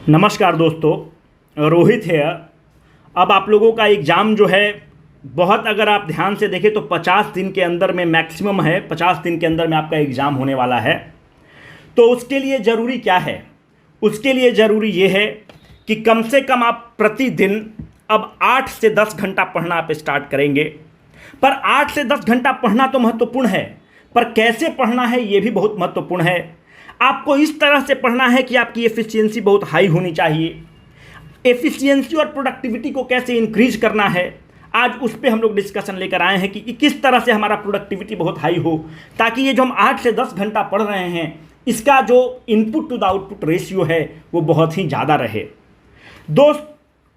नमस्कार दोस्तों, रोहित है। अब आप लोगों का एग्ज़ाम जो है बहुत, अगर आप ध्यान से देखें तो 50 दिन के अंदर में मैक्सिमम है, 50 दिन के अंदर में आपका एग्ज़ाम होने वाला है। तो उसके लिए ज़रूरी क्या है? उसके लिए ज़रूरी ये है कि कम से कम आप प्रतिदिन अब 8 से 10 घंटा पढ़ना आप स्टार्ट करेंगे। पर 8 से 10 घंटा पढ़ना तो महत्वपूर्ण है, पर कैसे पढ़ना है ये भी बहुत महत्वपूर्ण है। आपको इस तरह से पढ़ना है कि आपकी एफिशिएंसी बहुत हाई होनी चाहिए। एफिशिएंसी और प्रोडक्टिविटी को कैसे इंक्रीज करना है, आज उस पर हम लोग डिस्कशन लेकर आए हैं कि किस तरह से हमारा प्रोडक्टिविटी बहुत हाई हो, ताकि ये जो हम 8 से 10 घंटा पढ़ रहे हैं इसका जो input to the output ratio है वो बहुत ही ज़्यादा रहे। दोस्त,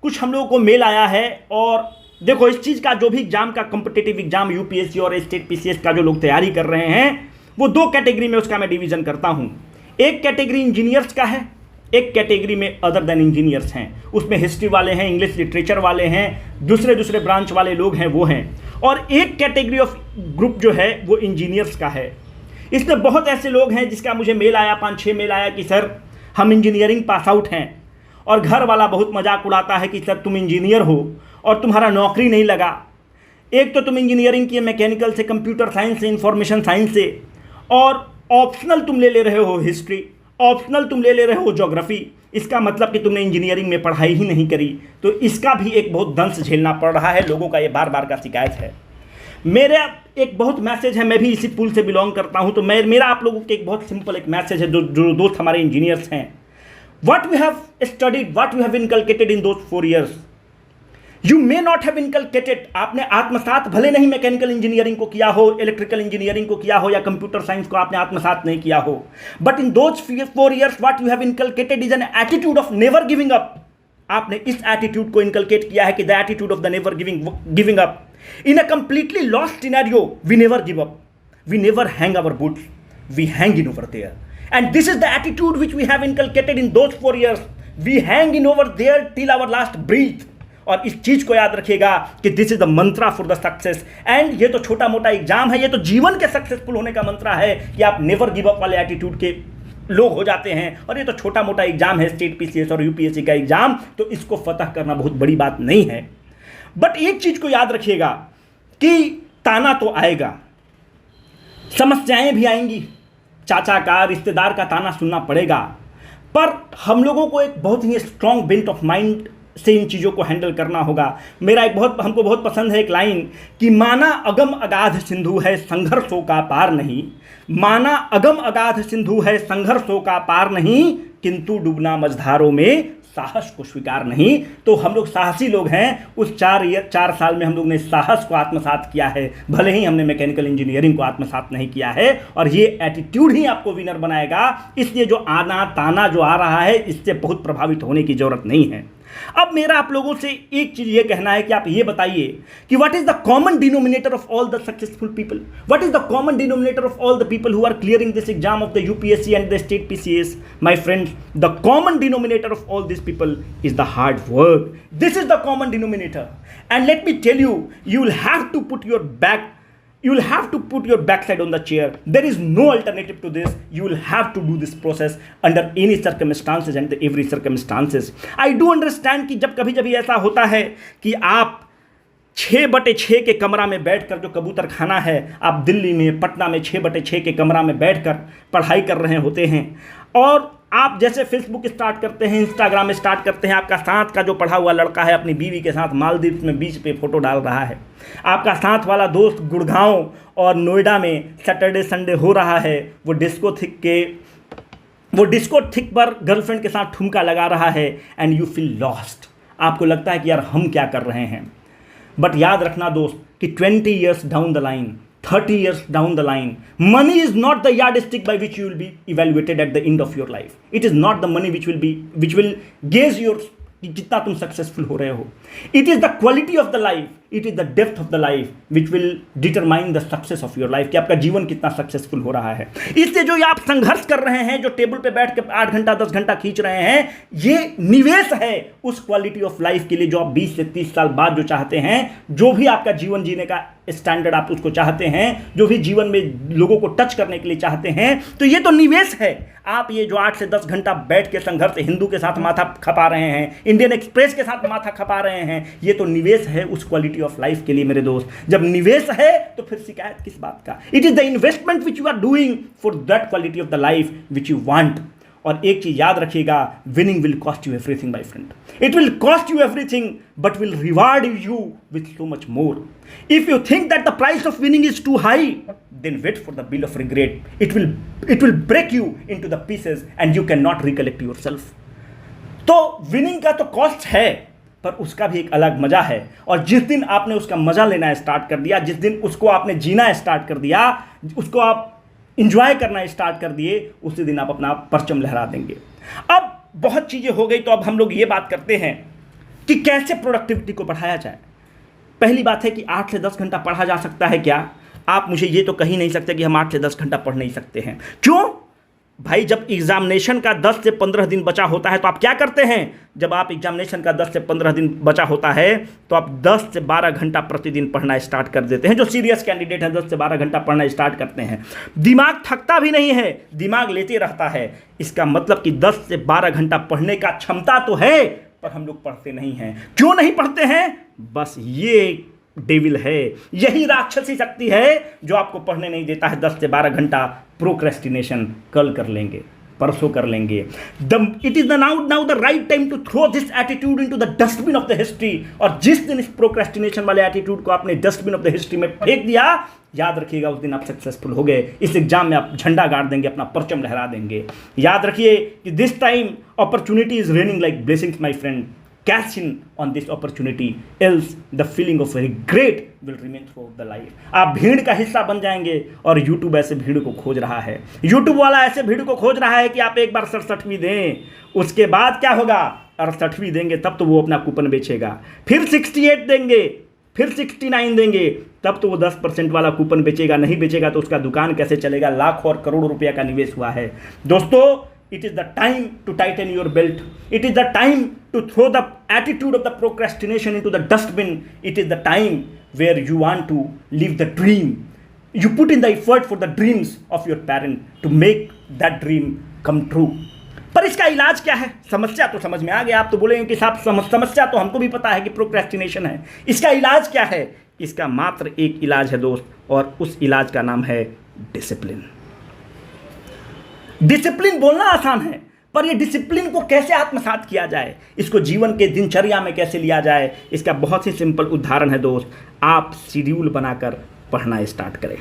कुछ हम लोगों को मेल आया है, और देखो इस चीज़ का जो भी एग्जाम का कॉम्पिटिटिव एग्जाम यूपीएससी और स्टेट पीसीएस का जो लोग तैयारी कर रहे हैं वो दो कैटेगरी में उसका मैं डिवीज़न करता हूँ। एक कैटेगरी इंजीनियर्स का है, एक कैटेगरी में अदर देन इंजीनियर्स हैं। उसमें हिस्ट्री वाले हैं, इंग्लिश लिटरेचर वाले हैं, दूसरे ब्रांच वाले लोग हैं वो हैं। और एक कैटेगरी ऑफ ग्रुप जो है वो इंजीनियर्स का है। इसमें बहुत ऐसे लोग हैं जिसका मुझे मेल आया, 5-6 मेल आया कि सर हम इंजीनियरिंग पास आउट हैं, और घर वाला बहुत मजाक उड़ाता है कि सर तुम इंजीनियर हो और तुम्हारा नौकरी नहीं लगा। एक तो तुम इंजीनियरिंग की मैकेनिकल से, कंप्यूटर साइंस से, इंफॉर्मेशन साइंस से, और ऑप्शनल तुम ले रहे हो हिस्ट्री, ऑप्शनल तुम ले रहे हो ज्योग्राफी। इसका मतलब कि तुमने इंजीनियरिंग में पढ़ाई ही नहीं करी। तो इसका भी एक बहुत दंश झेलना पड़ रहा है लोगों का, ये बार बार का शिकायत है। मेरा एक बहुत मैसेज है, मैं भी इसी पूल से बिलोंग करता हूं, तो मेरा आप लोगों के एक बहुत सिंपल एक मैसेज है जो दोस्त हमारे इंजीनियर्स हैं। What we have studied, what we have inculcated in those 4 years, you may not have inculcated. आपने आत्मसात भले नहीं मैकेनिकल इंजीनियरिंग को किया हो, इलेक्ट्रिकल इंजीनियरिंग को किया हो, या कंप्यूटर साइंस को आपने आत्मसात नहीं किया हो, but in those 4 years what you have inculcated is an attitude of never giving up. आपने इस एटीट्यूड को इनकलकेट किया है कि the attitude of the never giving up. In a completely lost scenario we never give up, we never hang our boots, we hang in over there, and this is the attitude which we have inculcated in those 4 years। We hang in over there till our last breath. और इस चीज को याद रखिएगा कि this is the mantra for the success. And ये तो छोटा मोटा एग्जाम है, ये तो जीवन के सक्सेसफुल होने का मंत्रा है कि आप नेवर गिव अप वाले एटीट्यूड के लोग हो जाते हैं। और ये तो छोटा मोटा एग्जाम है, स्टेट पीसीएस और यूपीएससी का एग्जाम, तो इसको फतह करना बहुत बड़ी बात नहीं है। बट एक चीज को याद रखिएगा कि ताना तो आएगा, समस्याएं भी आएंगी, चाचा का, रिश्तेदार का ताना सुनना पड़ेगा, पर हम लोगों को एक बहुत ही स्ट्रॉन्ग बेंट ऑफ माइंड से इन चीज़ों को हैंडल करना होगा। मेरा हमको बहुत पसंद है एक लाइन कि माना अगम अगाध सिंधु है संघर्षों का पार नहीं, माना अगम अगाध सिंधु है संघर्षों का पार नहीं, किंतु डूबना मझधारों में साहस को स्वीकार नहीं। तो हम लोग साहसी लोग हैं। उस 4 साल में हम लोग ने साहस को आत्मसात किया है, भले ही हमने मैकेनिकल इंजीनियरिंग को आत्मसात नहीं किया है। और ये एटीट्यूड ही आपको विनर बनाएगा। इसलिए जो आना ताना जो आ रहा है इससे बहुत प्रभावित होने की जरूरत नहीं है। अब मेरा आप लोगों से एक चीज ये कहना है कि आप ये बताइए कि what is the common denominator of all the successful people, what is the common denominator of all the people who are clearing this exam of the UPSC and the state PCS. My friends, the common denominator of all this people is the hard work. This is the common denominator, and let me tell you, you will have to put your backside on the chair. There is no alternative to this. You will have to do this process under any circumstances and every circumstances. I do understand कि जब कभी ऐसा होता है कि आप 6/6 के कमरा में बैठकर, जो कबूतर खाना है, आप दिल्ली में, पटना में 6/6 के कमरा में बैठकर पढ़ाई कर रहे होते हैं, और आप जैसे फेसबुक स्टार्ट करते हैं, इंस्टाग्राम स्टार्ट करते हैं, आपका साथ का जो पढ़ा हुआ लड़का है अपनी बीवी के साथ मालदीव में बीच पे फोटो डाल रहा है, आपका साथ वाला दोस्त गुड़गांव और नोएडा में सैटरडे संडे हो रहा है, वो डिस्को थिक पर गर्लफ्रेंड के साथ ठुमका लगा रहा है, एंड यू फील लॉस्ट। आपको लगता है कि यार हम क्या कर रहे हैं। बट याद रखना दोस्त कि 20 years down the line, 30 years down the line, money is not the yardstick by which you will be evaluated at the end of your life. It is not the money which will gauge your जितना तुम successful हो रहे हो. It is the quality of the life, it is the depth of the life which will determine the success of your life, कि आपका जीवन कितना successful हो रहा है. इससे जो आप संघर्ष कर रहे हैं, जो टेबल पे बैठ के 8 घंटा 10 घंटा खींच रहे हैं, ये निवेश है उस क्वालिटी ऑफ लाइफ के लिए जो आप 20 से 30 साल बाद जो चाहते हैं, जो भी आपका जीवन जीने का स्टैंडर्ड आप उसको चाहते हैं, जो भी जीवन में लोगों को टच करने के लिए चाहते हैं, तो ये तो निवेश है। आप ये जो 8 से 10 घंटा बैठ के संघर्ष हिंदू के साथ माथा खपा रहे हैं, इंडियन एक्सप्रेस के साथ माथा खपा रहे हैं, ये तो निवेश है उस क्वालिटी ऑफ लाइफ के लिए मेरे दोस्त। जब निवेश है तो फिर शिकायत किस बात का? It is the investment which you are doing for that quality of the life which you want. और एक चीज याद रखिएगा, winning will cost you everything my friend. It will cost you everything but will reward you with so much more. If you think that the price of winning is too high, then wait for the bill of regret. It will break you into the pieces and you cannot recollect yourself. तो winning का तो cost है, पर उसका भी एक अलग मजा है। और जिस दिन आपने उसका मजा लेना स्टार्ट कर दिया, जिस दिन उसको आपने जीना स्टार्ट कर दिया, उसको आप इंजॉय करना स्टार्ट कर दिए, उसी दिन आप अपना परचम लहरा देंगे। अब बहुत चीजें हो गई, तो अब हम लोग ये बात करते हैं कि कैसे प्रोडक्टिविटी को बढ़ाया जाए। पहली बात है कि 8 से 10 घंटा पढ़ा जा सकता है क्या? आप मुझे ये तो कह ही नहीं सकते कि हम 8 से 10 घंटा पढ़ नहीं सकते हैं। क्यों भाई? जब एग्जामिनेशन का 10 से 15 दिन बचा होता है तो आप क्या करते हैं? जब आप एग्जामिनेशन का 10 से 15 दिन बचा होता है तो आप 10 से 12 घंटा प्रतिदिन पढ़ना स्टार्ट कर देते हैं। जो सीरियस कैंडिडेट हैं 10 से 12 घंटा पढ़ना स्टार्ट करते हैं। दिमाग थकता भी नहीं है, दिमाग लेते रहता है। इसका मतलब कि 10 से 12 घंटा पढ़ने का क्षमता तो है, पर हम लोग पढ़ते नहीं हैं। क्यों नहीं पढ़ते हैं? बस ये डेविल है, यही राक्षसी शक्ति है जो आपको पढ़ने नहीं देता है। 10 से 12 घंटा प्रोक्रेस्टिनेशन, कल कर लेंगे, परसों कर लेंगे। It is now the right time to throw this attitude into the dustbin of the history. और जिस दिन इस प्रोक्रेस्टिनेशन वाले एटीट्यूड को आपने डस्टबिन ऑफ द हिस्ट्री में फेंक दिया, याद रखिएगा उस दिन आप सक्सेसफुल हो गए। इस एग्जाम में आप झंडा गाड़ देंगे, अपना परचम लहरा देंगे। याद रखिए कि this time opportunity is raining like blessings my friend. Cash in on this opportunity, else the feeling of regret will remain throughout the life. आप भीड़ का हिस्सा बन जाएंगे, और YouTube ऐसे भीड़ को खोज रहा है। YouTube वाला ऐसे भीड़ को खोज रहा है कि आप एक बार 67वीं दें, उसके बाद क्या होगा? 68वीं देंगे तब तो वो अपना कूपन बेचेगा, फिर 68 देंगे, फिर 69 देंगे, तब तो वो 10% वाला कूपन बेचेगा। नहीं बेचेगा तो उसका दुकान कैसे चलेगा? लाखों और करोड़ों रुपया का निवेश हुआ है। दोस्तों, it is the time to tighten your belt. It is the time to throw the attitude of the procrastination into the dustbin. It is the time where you want to live the dream. You put in the effort for the dreams of your parent to make that dream come true. पर इसका इलाज क्या है? समस्या तो समझ में आ गया। आप तो बोलेंगे कि साहब समस्या तो हमको भी पता है कि प्रोक्रेस्टिनेशन है। इसका इलाज क्या है? इसका मात्र एक इलाज है दोस्त, और उस इलाज का नाम है डिसिप्लिन। डिसिप्लिन बोलना आसान है, पर ये डिसिप्लिन को कैसे आत्मसात किया जाए, इसको जीवन के दिनचर्या में कैसे लिया जाए, इसका बहुत ही सिंपल उदाहरण है दोस्त। आप शेड्यूल बनाकर पढ़ना स्टार्ट करें।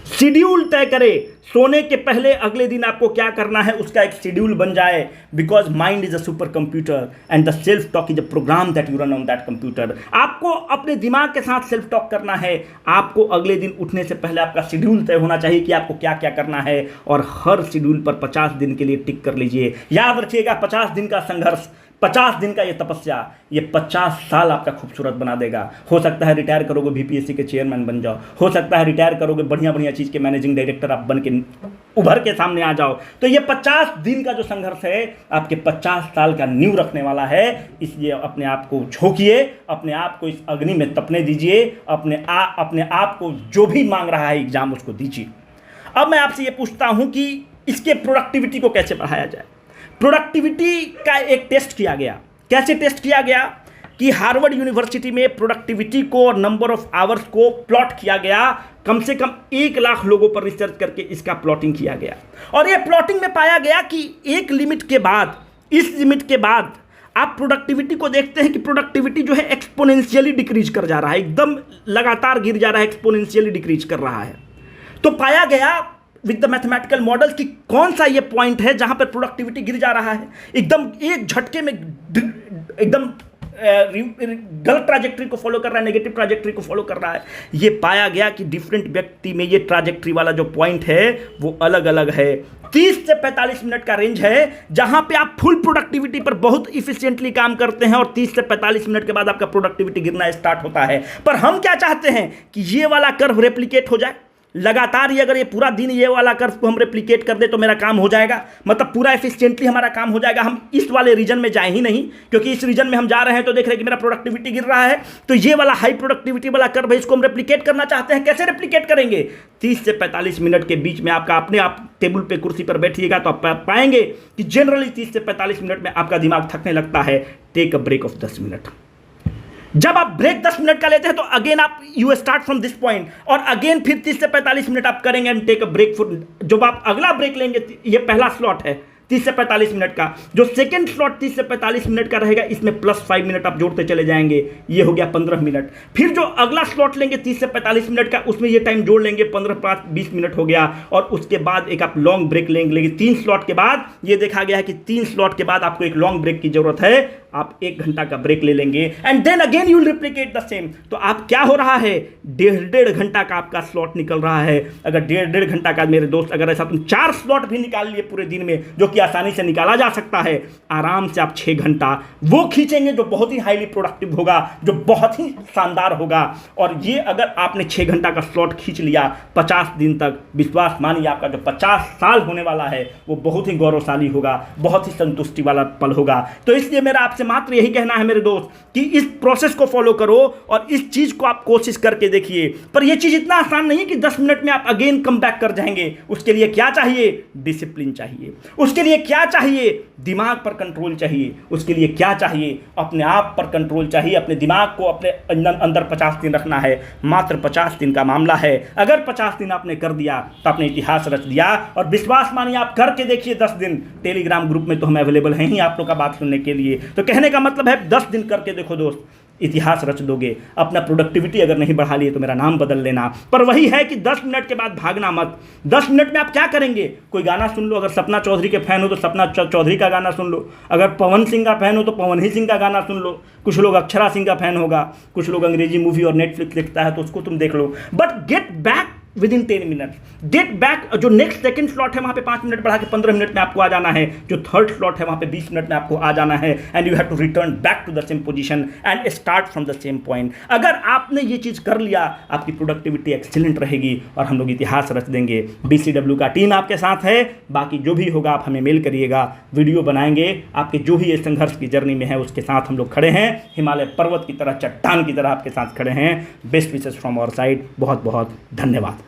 शेड्यूल तय करें, सोने के पहले अगले दिन आपको क्या करना है उसका एक शेड्यूल बन जाए। Because mind is a super computer and the self talk is a program that you run on that computer. आपको अपने दिमाग के साथ सेल्फ टॉक करना है। आपको अगले दिन उठने से पहले आपका शेड्यूल तय होना चाहिए कि आपको क्या क्या करना है, और हर शेड्यूल पर 50 दिन के लिए टिक कर लीजिए। याद रखिएगा, 50 दिन का संघर्ष, 50 दिन का ये तपस्या, ये 50 साल आपका खूबसूरत बना देगा। हो सकता है रिटायर करोगे बीपीएससी के चेयरमैन बन जाओ, हो सकता है रिटायर करोगे बढ़िया बढ़िया चीज़ के मैनेजिंग डायरेक्टर आप बन के उभर के सामने आ जाओ। तो ये 50 दिन का जो संघर्ष है आपके 50 साल का नींव रखने वाला है। इसलिए अपने आप को झोंकिए, अपने आप को इस अग्नि में तपने दीजिए, अपने आप को जो भी मांग रहा है एग्जाम उसको दीजिए। अब मैं आपसे ये पूछता हूँ कि इसके प्रोडक्टिविटी को कैसे बढ़ाया जाए। प्रोडक्टिविटी का एक टेस्ट किया गया। कैसे टेस्ट किया गया कि हार्वर्ड यूनिवर्सिटी में प्रोडक्टिविटी को और नंबर ऑफ आवर्स को प्लॉट किया गया। कम से कम 1 लाख लोगों पर रिसर्च करके इसका प्लॉटिंग किया गया, और ये प्लॉटिंग में पाया गया कि एक लिमिट के बाद, इस लिमिट के बाद आप प्रोडक्टिविटी को देखते हैं कि प्रोडक्टिविटी जो है एक्सपोनेंशियली डिक्रीज कर जा रहा है, एकदम लगातार गिर जा रहा है, एक्सपोनेंशियली डिक्रीज कर रहा है। तो पाया गया विद द मैथमेटिकल मॉडल कि कौन सा ये पॉइंट है जहां पर प्रोडक्टिविटी गिर जा रहा है, एकदम एक झटके में, एकदम गलत ट्रैजेक्टरी को फॉलो कर रहा है, नेगेटिव ट्रैजेक्टरी को फॉलो कर रहा है। ये पाया गया कि डिफरेंट व्यक्ति में ये ट्रैजेक्टरी वाला जो पॉइंट है वो अलग अलग है। 30 से 45 मिनट का रेंज है जहां पे आप फुल प्रोडक्टिविटी पर बहुत इफिशिएंटली काम करते हैं, और 30 से 45 मिनट के बाद आपका प्रोडक्टिविटी गिरना स्टार्ट होता है। पर हम क्या चाहते हैं कि ये वाला कर्व रेप्लिकेट हो जाए, लगातार ही अगर ये पूरा दिन ये वाला कर्व को हम रेप्लिकेट कर दे तो मेरा काम हो जाएगा, मतलब पूरा एफिशिएंटली हमारा काम हो जाएगा। हम इस वाले रीजन में जाए ही नहीं, क्योंकि इस रीजन में हम जा रहे हैं तो देख रहे हैं कि मेरा प्रोडक्टिविटी गिर रहा है। तो ये वाला हाई प्रोडक्टिविटी वाला कर्व है, इसको हम रेप्लिकेट करना चाहते हैं। कैसे रेप्लिकेट करेंगे? 30 से 45 मिनट के बीच में आपका अपने आप टेबल पे कुर्सी पर बैठिएगा तो आप पाएंगे कि जनरली 30 से 45 मिनट में आपका दिमाग थकने लगता है। Take a break of 10 minute. जब आप ब्रेक 10 मिनट का लेते हैं तो अगेन आप you start from this point और अगेन फिर 30 से 45 मिनट आप करेंगे and take a break for. जब आप अगला ब्रेक लेंगे, ये पहला स्लॉट है 30 से 45 मिनट का, जो सेकंड स्लॉट 30 से 45 मिनट का रहेगा, इसमें +5 मिनट आप जोड़ते चले जाएंगे, ये हो गया 15 मिनट। फिर जो अगला स्लॉट लेंगे 30 से 45 मिनट का, उसमें ये टाइम जोड़ लेंगे, 15 5 20 मिनट हो गया। और उसके बाद एक आप लॉन्ग ब्रेक लेंगे। 3 स्लॉट के बाद ये देखा गया है कि 3 स्लॉट के बाद आपको एक लॉन्ग ब्रेक की जरूरत है। आप 1 घंटा का ब्रेक ले लेंगे and then again you will replicate the same. तो आप क्या हो रहा है, 1.5 घंटा का आपका स्लॉट निकल रहा है। अगर 1.5 घंटा का मेरे दोस्त, अगर ऐसा तुम 4 स्लॉट भी निकाल लिए पूरे दिन में, जो कि आसानी से निकाला जा सकता है, आराम से आप 6 घंटा वो खींचेंगे जो बहुत ही हाईली प्रोडक्टिव होगा, जो बहुत ही शानदार होगा। और ये अगर आपने 6 घंटा का स्लॉट खींच लिया 50 दिन तक, विश्वास मानिए आपका जो 50 साल होने वाला है वो बहुत ही गौरवशाली होगा, बहुत ही संतुष्टि वाला पल होगा। तो इसलिए मेरा आपसे मात्र यही कहना है मेरे दोस्त कि इस प्रोसेस को फॉलो करो और इस चीज को आप कोशिश करके देखिए। पर यह चीज इतना आसान नहीं है कि 10 मिनट में आप अगेन कम बैक कर जाएंगे। उसके लिए क्या चाहिए? डिसिप्लिन चाहिए। उसके लिए क्या चाहिए? दिमाग पर कंट्रोल चाहिए। उसके लिए क्या चाहिए? अपने आप पर कंट्रोल चाहिए। अपने दिमाग को अपने अंदर 50 दिन रखना है। मात्र 50 दिन का मामला है। अगर 50 दिन आपने कर दिया तो आपने इतिहास रच दिया। और विश्वास मानिए आप करके देखिए 10 दिन। टेलीग्राम ग्रुप में तो हम अवेलेबल हैं ही आप लोग का बात सुनने के लिए। तो कहने का मतलब है 10 दिन करके देखो दोस्त, इतिहास रच दोगे। अपना प्रोडक्टिविटी अगर नहीं बढ़ा लिए तो मेरा नाम बदल लेना। पर वही है कि 10 मिनट के बाद भागना मत। 10 मिनट में आप क्या करेंगे? कोई गाना सुन लो। अगर सपना चौधरी के फैन हो तो सपना चौधरी का गाना सुन लो। अगर पवन सिंह का फैन हो तो पवन ही सिंह का गाना सुन लो। कुछ लोग अक्षरा सिंह का फैन होगा, कुछ लोग अंग्रेजी मूवी और नेटफ्लिक्स देखता है तो उसको तुम देख लो। But get back within 10 minute. Get back. जो नेक्स्ट सेकंड स्लॉट है वहां पे 5 मिनट बढ़ा के 15 मिनट में आपको आ जाना है। जो थर्ड स्लॉट है वहां पे 20 मिनट में आपको आ जाना है। And you have to return back to the same position and start from the same point. अगर आपने ये चीज कर लिया, आपकी प्रोडक्टिविटी एक्सीलेंट रहेगी और हम लोग इतिहास रच देंगे। BCW का टीम आपके साथ है। बाकी जो भी होगा आप हमें मेल करिएगा, वीडियो बनाएंगे। आपके जो भी ये संघर्ष की जर्नी में है उसके साथ हम लोग खड़े हैं। हिमालय पर्वत की तरह, चट्टान की तरह आपके साथ खड़े हैं। Best wishes from our side. बहुत बहुत धन्यवाद।